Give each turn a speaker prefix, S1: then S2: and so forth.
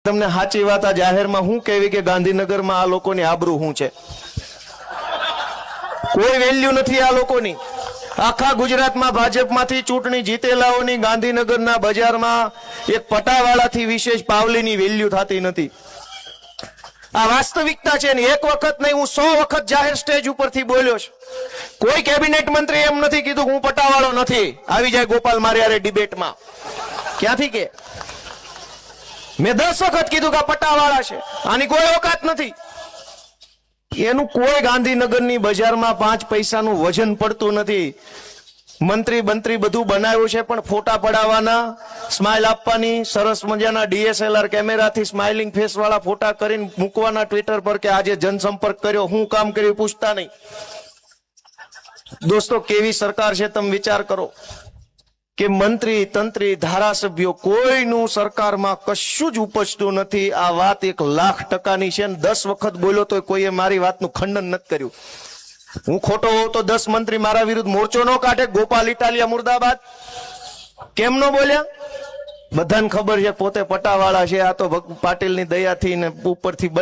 S1: તમને સાચી વાત આ જાહેરમાં હું કહેવી કે ગાંધીનગરમાં આ લોકોની આબરૂ શું છે? કોઈ વેલ્યુ નથી આ લોકોની। આખા ગુજરાતમાં ભાજપમાંથી ચૂંટણી જીતેલાઓની ગાંધીનગરના બજારમાં એક પટાવાળાથી વિશેષ પાવલીની વેલ્યુ થતી નથી। આ વાસ્તવિકતા છે ને। એક વખત નહીં, હું 100 વખત જાહેર સ્ટેજ ઉપરથી બોલ્યો છું। કોઈ કેબિનેટ મંત્રી એમ નથી કીધું કે હું પટાવાળો નથી। આવી જાય ગોપાલ મારિયારે ડિબેટમાં, ક્યાંથી કે મેં 10 વખત કીધું કે આ પટાવાળા છે, આની કોઈ ઓકાત નથી। એનું કોઈ ગાંધીનગરની બજારમાં 5 પૈસાનું વજન પડતું નથી। મંત્રી બંત્રી બધું બનાવ્યું છે, પણ ફોટા પડાવવાના, સ્માઇલ આપવાની, સરસ મજાના DSLR કેમેરાથી સ્માઇલિંગ ફેસ વાળા ફોટા કરીને મૂકવાના ટ્વિટર પર કે આજે જનસંપર્ક કર્યો, હું કામ કર્યું પૂછતા નહીં। દોસ્તો, કેવી સરકાર છે તમે વિચાર કરો કે મંત્રી તંત્રી ધારાસભ્યો કોઈનું સરકારમાં કશું જ ઉપજતું નથી। આ વાત 1,00,000% છે। 10 વખત બોલ્યો તો કોઈએ મારી વાતનું ખંડન નથી કર્યું। હું ખોટો હોઉં તો 10 મંત્રી મારા વિરુદ્ધ મોરચો ન કાઢે। ગોપાલ ઇટાલિયા મુર્દાબાદ કેમ ન બોલ્યા? બધાને ખબર છે પોતે પટાવાળા છે। આ તો પાટીલની દયાથી ને ઉપરથી